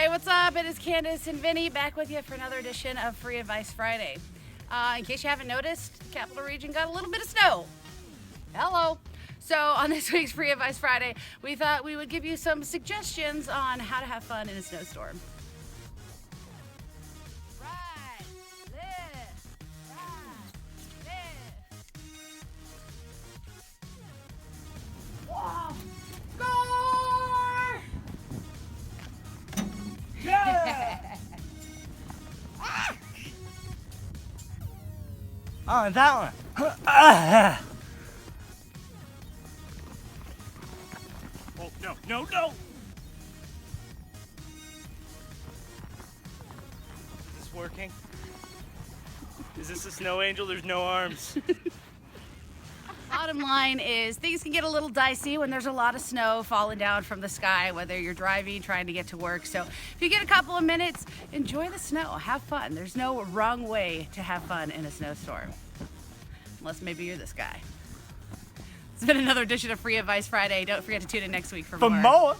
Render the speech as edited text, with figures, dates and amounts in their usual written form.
Hey, what's up? It is Candace and Vinnie back with you for another edition of Free Advice Friday. In case you haven't noticed, the Capital Region got a little bit of snow. Hello. So on this week's Free Advice Friday, we thought we would give you some suggestions on how to have fun in a snowstorm. Right, left, right, left. Whoa. Score! Yeah! Oh, that one. Oh, no. Is this working? Is this a snow angel? There's no arms. Bottom line is things can get a little dicey when there's a lot of snow falling down from the sky, whether you're driving, trying to get to work. So if you get a couple of minutes, enjoy the snow, have fun. There's no wrong way to have fun in a snowstorm. Unless maybe you're this guy. It's been another edition of Free Advice Friday. Don't forget to tune in next week for more.